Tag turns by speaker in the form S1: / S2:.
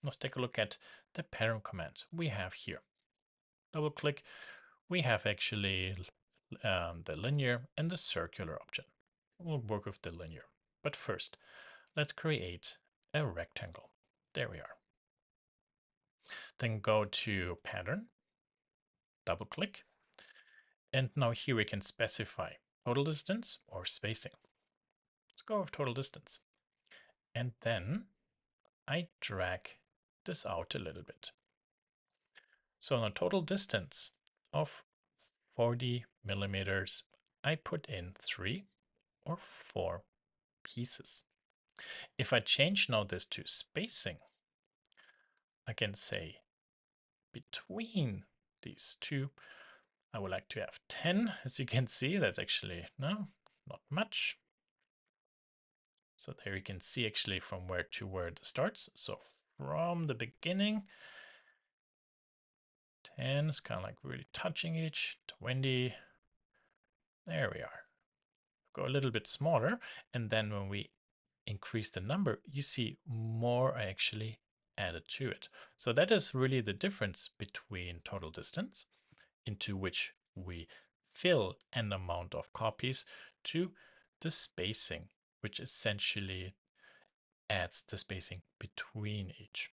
S1: let's take a look at the pattern command we have here. Double click, we have actually the linear and the circular option. We'll work with the linear. But first, let's create a rectangle. There we are. Then go to pattern, double click, and now here we can specify total distance or spacing. Let's go with total distance. And then I drag this out a little bit. So on a total distance of 40 millimeters, I put in 3 or 4 pieces. If I change now this to spacing, I can say between these two, I would like to have 10. As you can see, that's actually not much. So there you can see actually from where to where it starts. So from the beginning, 10 is kind of like really touching each, 20. There we are. Go a little bit smaller. And then when we increase the number, you see more are actually added to it. So that is really the difference between total distance, into which we fill an amount of copies, to the spacing, which essentially adds the spacing between each.